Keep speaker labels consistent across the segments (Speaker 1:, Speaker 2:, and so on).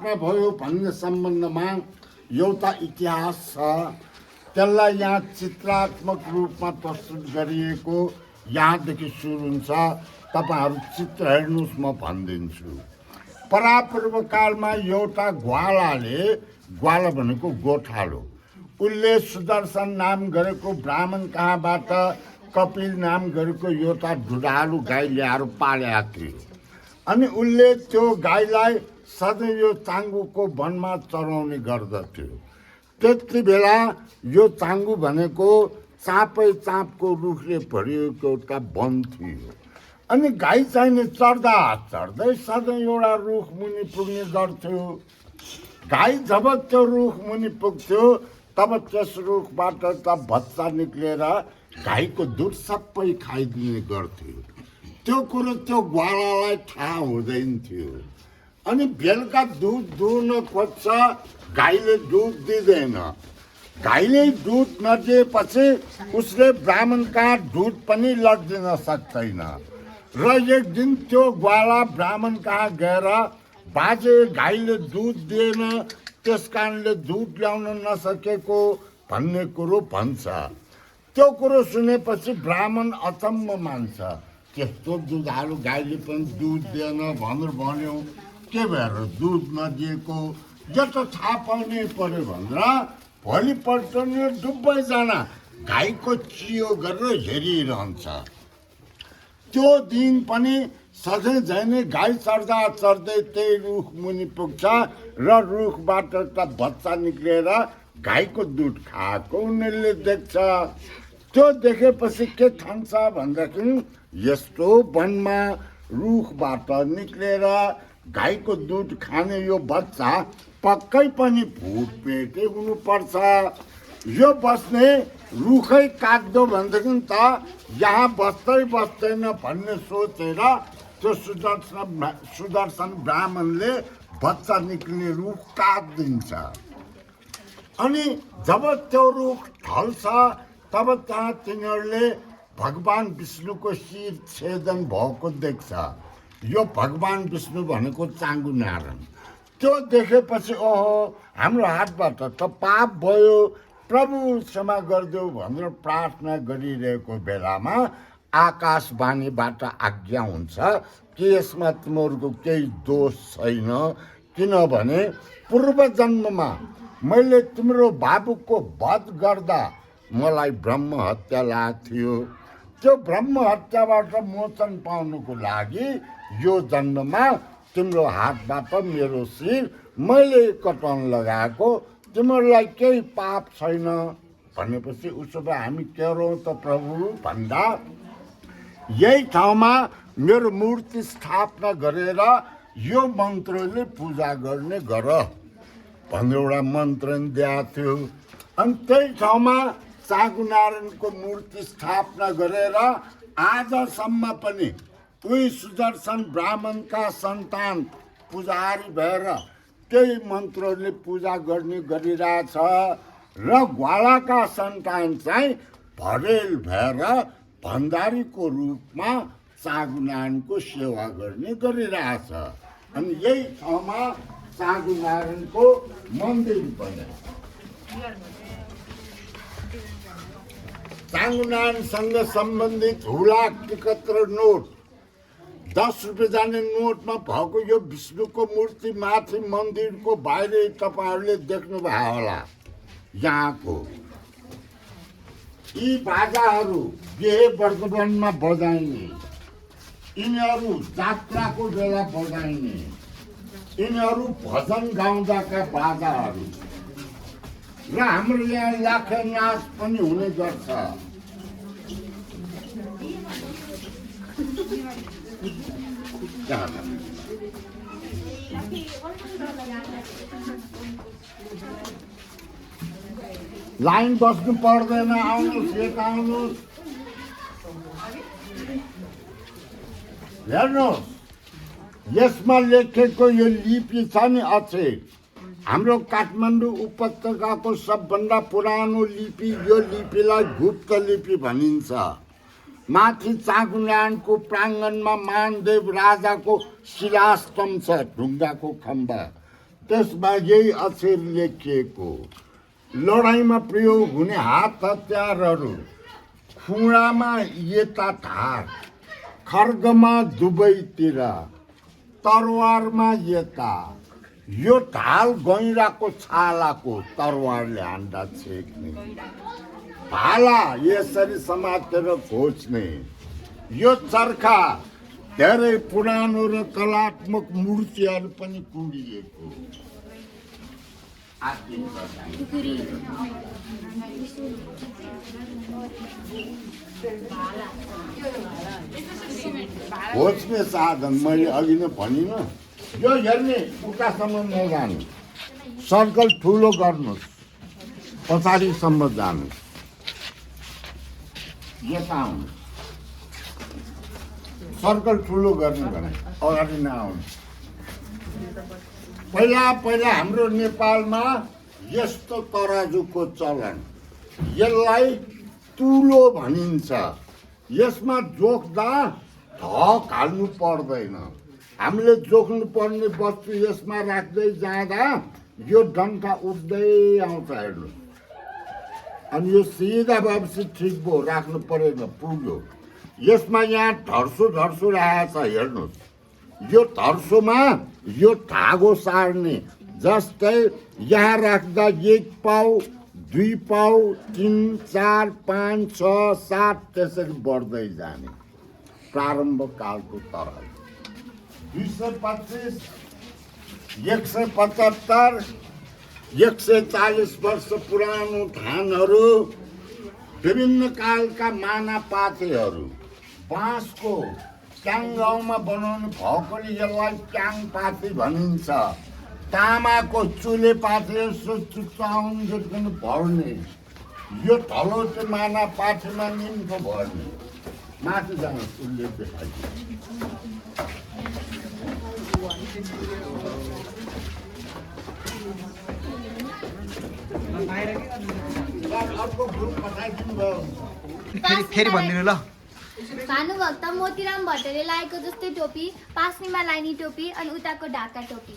Speaker 1: स्थापना भयो भन्ने सम्बन्धमा एउटा इतिहास छ। त्यसलाई यहाँ चित्रात्मक रूपमा प्रस्तुत गरिएको यहाँदेखि सुरु हुन्छ। तपाईहरु चित्र हेर्नुस्, म भनिदिन्छु। परापूर्व कालमा एउटा ग्वालाले, ग्वाला भनेको गोठालो, उसले सुदर्शन नाम गरेको ब्राह्मण कहाँबाट कपिल नाम गरेको एउटा दुधालु गाई ल्याएर पालेको थियो। अनि उसले त्यो गाईलाई सधैँ यो चाङ्गुको वनमा चराउने गर्दथ्यो। त्यति बेला यो चाङ्गु भनेको चाँपै चाँपको रुखले भरिएको एउटा वन थियो। अनि गाई चाहिने चढ्दा चढ्दै सधैँ एउटा रुख मुनि पुग्ने गर्थ्यो। गाई जब त्यो रुख मुनि पुग्थ्यो तब त्यस रुखबाट त बच्चा निक्लेर गाईको दुध सबै खाइदिने गर्थ्यो। त्यो कुरो त्यो ग्वालालाई थाहा हुँदैन थियो। अनि बेलुका दुध दुहुन खोज्छ, गाईले दुध दिँदैन। गाईले दुध नदिएपछि उसले ब्राह्मण कहाँ दुध पनि लगिदिन सक्दैन। र एक दिन त्यो ग्वाला ब्राह्मण कहाँ गएर बाजे गाईले दुध दिएन, त्यस कारणले दुध ल्याउन नसकेको भन्ने कुरो भन्छ। त्यो कुरो सुनेपछि ब्राह्मण अचम्म मान्छ। त्यस्तो दुधालु गाईले पनि दुध दिएन भनेर भन्यो, के भएर दुध नदिएको, यो त थाहा पाउनै पर्यो भनेर भोलिपल्ट नि दुवैजना गाईको चियो गरेर हेरिरहन्छ। त्यो दिन पनि सधैँ झै नै गाई चढ्दा चढ्दै त्यही रुख मुनि पुग्छ र रुखबाट त बच्चा निक्लेर गाईको दुध खाएको उनीहरूले देख्छ। त्यो देखेपछि के ठान्छ भन्दाखेरि यस्तो वनमा रुखबाट निक्लेर गाईको दुध खाने यो बच्चा पक्कै पनि भूतपेटे हुनुपर्छ। यो बस्ने रुखै काट्दो भनेदेखि त यहाँ बस्दै बस्दैन भन्ने सोचेर त्यो सुदर्शन ब्राह्मणले बच्चा निक्लिने रुख काटिदिन्छ। अनि जब त्यो रुख ढल्छ तब त्यहाँ तिनीहरूले भगवान विष्णुको शिर छेदन भएको देख्छ। यो भगवान विष्णु भनेको चाङ्गुनारायण। त्यो देखेपछि ओहो हाम्रो हातबाट त पाप भयो, प्रभु क्षमा गरिदेऊ भनेर प्रार्थना गरिरहेको बेलामा आकाशवाणीबाट आज्ञा हुन्छ कि यसमा तिमीहरूको केही दोष छैन, किनभने पूर्व जन्ममा मैले तिम्रो बाबुको वध गर्दा मलाई ब्रह्म हत्या लागेको थियो। त्यो ब्रह्म हत्याबाट मोचन पाउनुको लागि यो जन्ममा तिम्रो हातबाट मेरो शिर मैले कटाउन लगाएको, तिमीहरूलाई केही पाप छैन भनेपछि उसो भए हामी के गरौँ त प्रभु भन्दा यही ठाउँमा मेरो मूर्ति स्थापना गरेर यो मन्त्रले पूजा गर्ने गर भनेर एउटा मन्त्र दिएको थियो। अनि त्यही ठाउँमा चाङ्गुनारायणको मूर्ति स्थापना गरेर आजसम्म पनि उही सुदर्शन ब्राह्मणका सन्तान पुजारी भएर त्यही मन्त्रले पूजा गर्ने गरिरहेछ र ग्वालाका सन्तान चाहिँ भरेल भएर भण्डारीको रूपमा चाङ्गुनारायणको सेवा गर्ने गरिरहेछ। अनि यही ठाउँमा चाङ्गुनारायणको मन्दिर बने। चाङ्गुनारायणसँग सम्बन्धित हुलाक टिकट र नोट 10 रुपियाँ जाने नोटमा भएको यो विष्णुको मूर्ति माथि मन्दिरको बाहिर तपाईहरुले देख्नुभयो होला। यहाँको यी बाजाहरू बिहे वर्षमा बजाइने, यिनीहरू जात्राको बेला बजाइने, यिनीहरू भजन गाउँदाका बाजाहरू र हाम्रो यहाँ लाखे नाच पनि हुने गर्छ। लाइन बस्नु पर्दैन, आउनुहोस् यता आउनुहोस्। हेर्नुहोस् यसमा लेखेको यो लिपि छ नि अझै हाम्रो काठमाडौँ उपत्यकाको सबभन्दा पुरानो लिपि। यो लिपिलाई गुप्त लिपि भनिन्छ। माथि चाङ्गुनारायणको प्राङ्गणमा मानदेव राजाको शिलास्तम्भ छ, ढुङ्गाको खम्बा। त्यसमा यही अक्षर लेखिएको लडाइँमा प्रयोग हुने हात हतियारहरू खुँडामा यता धार खड्गमा दुवैतिर तरवारमा यता यो ढाल गैँडाको छालाको तरवारले हान्दा छेक्ने भाला यसरी समातेर खोज्ने यो चर्खा धेरै पुरानो र कलात्मक मूर्तिहरू पनि कुँडिएको खोज्ने साधन मैले अघि नै भनिनँ यो हेर्ने उतासम्म नजानु सर्कल ठुलो गर्नुहोस् पछाडिसम्म जानु यता आउनु सर्कल ठुलो गर्ने भने अगाडि नआउनु पहिला हाम्रो नेपालमा यस्तो तराजुको चलन यसलाई तुलो भनिन्छ यसमा जोख्दा ढक हाल्नु पर्दैन हामीले जोख्नु पर्ने वस्तु यसमा राख्दै जाँदा यो डन्ठा उठ्दै आउँछ हेर्नु अनि यो सिधा भएपछि ठिक भयो राख्नु परेन पुग्यो यसमा यहाँ धर्सो राखेको छ हेर्नुहोस् यो धर्सोमा यो धागो सार्ने जस्तै यहाँ राख्दा 1 पाउ 2 पाउ 3 4 5 6 7 त्यसरी बढ्दै जाने प्रारम्भ कालको तरल 225 175 140 वर्ष पुरानो धानहरू विभिन्न कालका माना पाथेहरू बाँसको ट्याङ गाउँमा बनाउनु भएकोले यसलाई ट्याङ पाथे भनिन्छ तामाको चुले पाथे चुचाउनु भर्ने यो धलोटे माना पाथेमा निम्तो भर्ने माथि जानु उसले देखाइदियो अर्को ग्रुप पठाइदिनु भयो
Speaker 2: फेरि भनिदिनु ल
Speaker 3: भानुभक्त मोतीराम भट्टले लगाएको जस्तै टोपी पास्नीमा लाइनी टोपी अनि उताको ढाका टोपी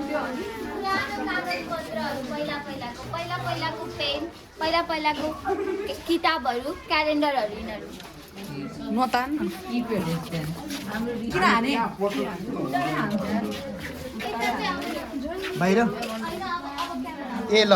Speaker 3: पुरानो कागज पत्रहरू पहिलाको पेन पहिलाको किताबहरू क्यालेन्डरहरू यिनीहरू
Speaker 2: बाहिर ए ल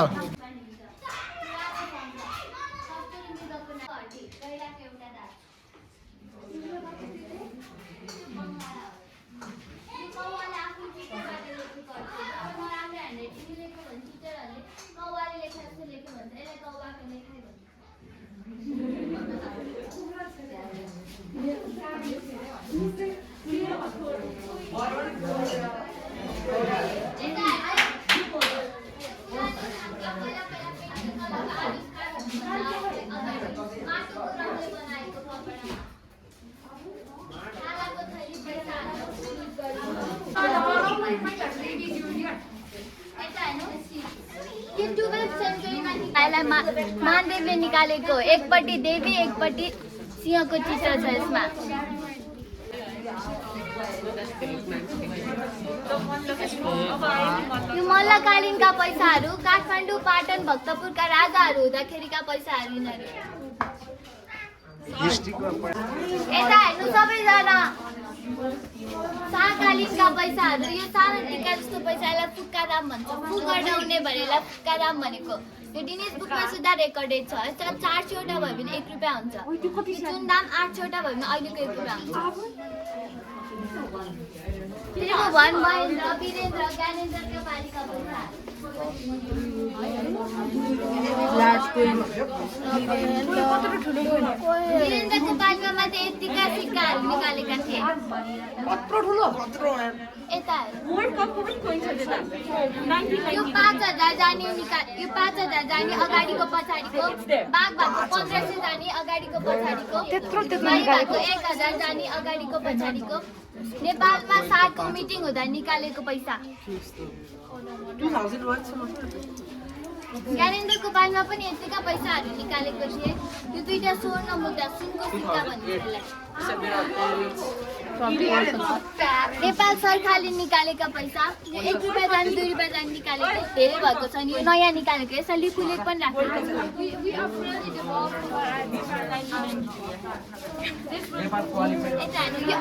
Speaker 3: महादेवले निकालेको एकपट्टि देवी एकपट्टि सिंहको चित्र छ यसमा यो मल्लकालीनका पैसाहरू काठमाडौँ पाटन भक्तपुरका राजाहरू हुँदाखेरिका पैसाहरू यिनीहरू यता हेर्नु सबैजना शाहकालीनका पैसाहरू यो सानो टिका जस्तो पैसालाई फुक्का दाम भन्छ फुक गर्नुहुने भनेलाई फुक्का दाम भनेको यो गिनिज बुकमा सुधा रेकर्डेड छ यसमा 400 वटा भयो भने 1 रुपियाँ हुन्छ जुन दाम 800 वटा भयो भने अहिलेको 1 रुपियाँ हुन्छ फेरि म भन महेन्द्र वीरेन्द्र ज्ञानेन्द्रका पालिका पैसा वीरेन्द्रको पालिकामा त यतिका सिक्काहरू निकालेका थिए यता यो 5000 जाने यो 5000 जाने अगाडिको पछाडिको बाघ भएको 1500 जाने अगाडिको पछाडिको गाई भएको 1000 जाने अगाडिको पछाडिको नेपालमा सालको मिटिङ हुँदा निकालेको पैसा ज्ञानेन्द्रको पालमा पनि यतिका पैसाहरू निकालेको थिए यो 2टा स्वर्ण मुद्रा सुनको सिक्का भनिन्छ यसलाई नेपाल सरकारले निकालेका पैसा यो 1 रुपियाँ जाने 2 रुपियाँ जाने निकालेको धेरै भएको छ नि यो नयाँ निकालेको यसमा लिपुलेट पनि राखेको छ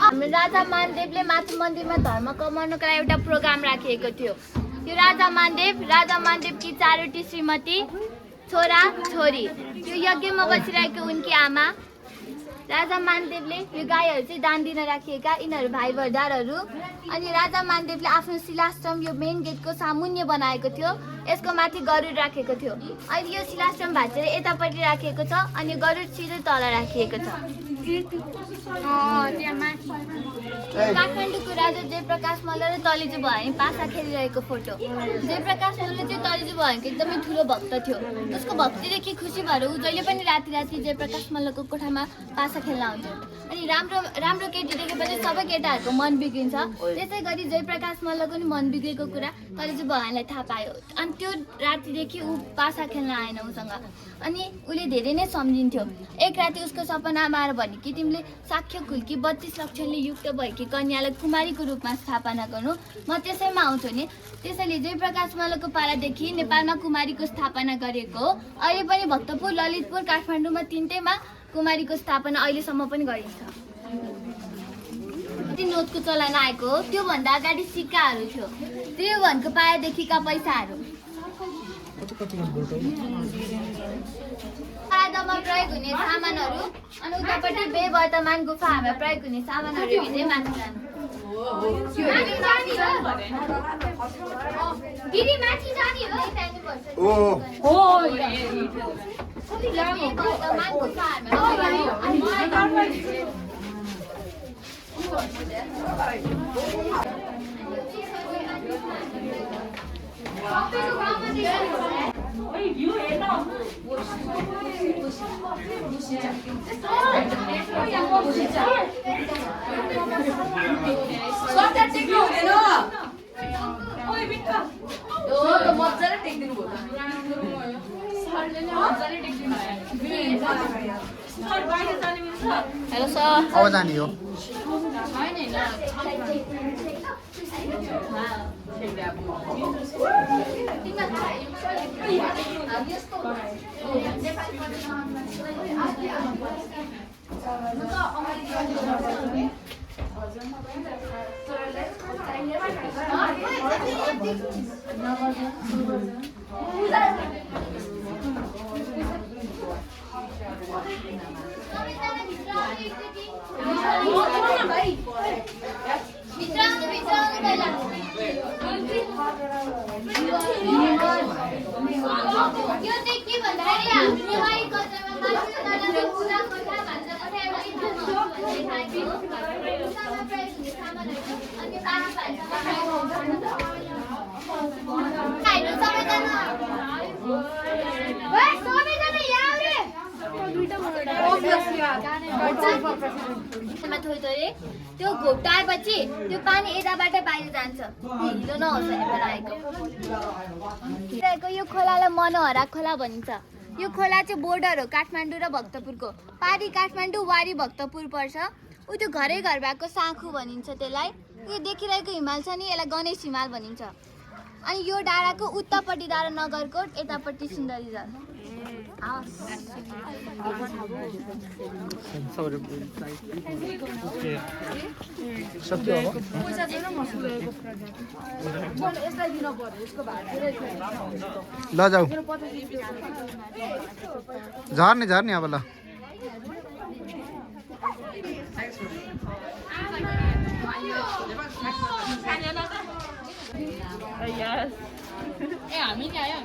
Speaker 3: हाम्रो राजा मानदेवले माथि मन्दिरमा धर्म कमाउनुको लागि एउटा प्रोग्राम राखिएको थियो यो राजा मानदेवकी 4वटी श्रीमती छोरा छोरी यो यज्ञमा बसिरहेको उनकी आमा राजा मानदेवले यो गाईहरू चाहिँ दान दिन राखिएका यिनीहरू भाइ भरदारहरू अनि राजा मानदेवले आफ्नो शिलाश्रम यो मेन गेटको सामुन्य बनाएको थियो यसको माथि गरुड राखेको थियो अहिले यो शिलाश्रम भाँचेर यतापट्टि राखिएको छ अनि गरुड सिधै तल राखिएको छ काठमाडौँको राजा जयप्रकाश मल्ल र तलेजु भवानी पासा खेलिरहेको फोटो जयप्रकाश मल्ल चाहिँ तलेजु भवानीको एकदमै ठुलो भक्त थियो उसको भक्तिदेखि खुसी भएर ऊ जहिले पनि राति राति जयप्रकाश मल्लको कोठामा पासा खेल्न आउँथ्यो अनि राम्रो केटी देखेपछि सबै केटाहरूको मन बिग्रिन्छ त्यसै गरी जयप्रकाश मल्लको नि मन बिग्रेको कुरा तलेजु भवानीलाई थाहा पायो अनि त्यो रातिदेखि ऊ पासा खेल्न आएन उसँग अनि उसले धेरै नै सम्झिन्थ्यो एक राति उसको सपनामा आएर भने कि तिमीले साक्ष्य खुल्की 32 लक्षणले युक्त भएकी कन्यालाई कुमारीको रूपमा स्थापना गर्नु म त्यसैमा आउँछु नि त्यसैले जयप्रकाश मल्लको पालादेखि नेपालमा कुमारीको स्थापना गरेको अहिले पनि भक्तपुर ललितपुर काठमाडौँमा तिनटैमा कुमारीको स्थापना अहिलेसम्म पनि गरिन्छ नोटको चलन आएको हो त्योभन्दा अगाडि सिक्काहरू थियो त्रिभुवनको पालादेखिका पैसाहरू आदामा प्रयोग हुने सामानहरू अनि उतापट्टि वर्तमान गुफाहरूमा प्रयोग हुने सामानहरू हिँड्दै माथि जानु दिदी माथि जाने हो वर्तमान गुफाहरूमा हेलो सर
Speaker 2: अब जाने हो त्यो घोप्टाएपछि त्यो पानी यताबाट बाहिर जान्छ हिलो नहोस् भने बनाएको यो खोलालाई मनोहरा खोला भनिन्छ यो खोला चाहिँ बोर्डर हो काठमाडौँ र भक्तपुरको पारी काठमाडौँ वारी भक्तपुर पर्छ उ त्यो घरै घर भएको साँखु भनिन्छ त्यसलाई यो देखिरहेको हिमाल छ नि यसलाई गणेश हिमाल भनिन्छ अनि यो डाँडाको उत्तरपट्टि डाँडा नगरकोट यतापट्टि सुन्दरी जल ल जाऊ झर्ने अब ल
Speaker 4: Yes. Yeah, I mean, yeah.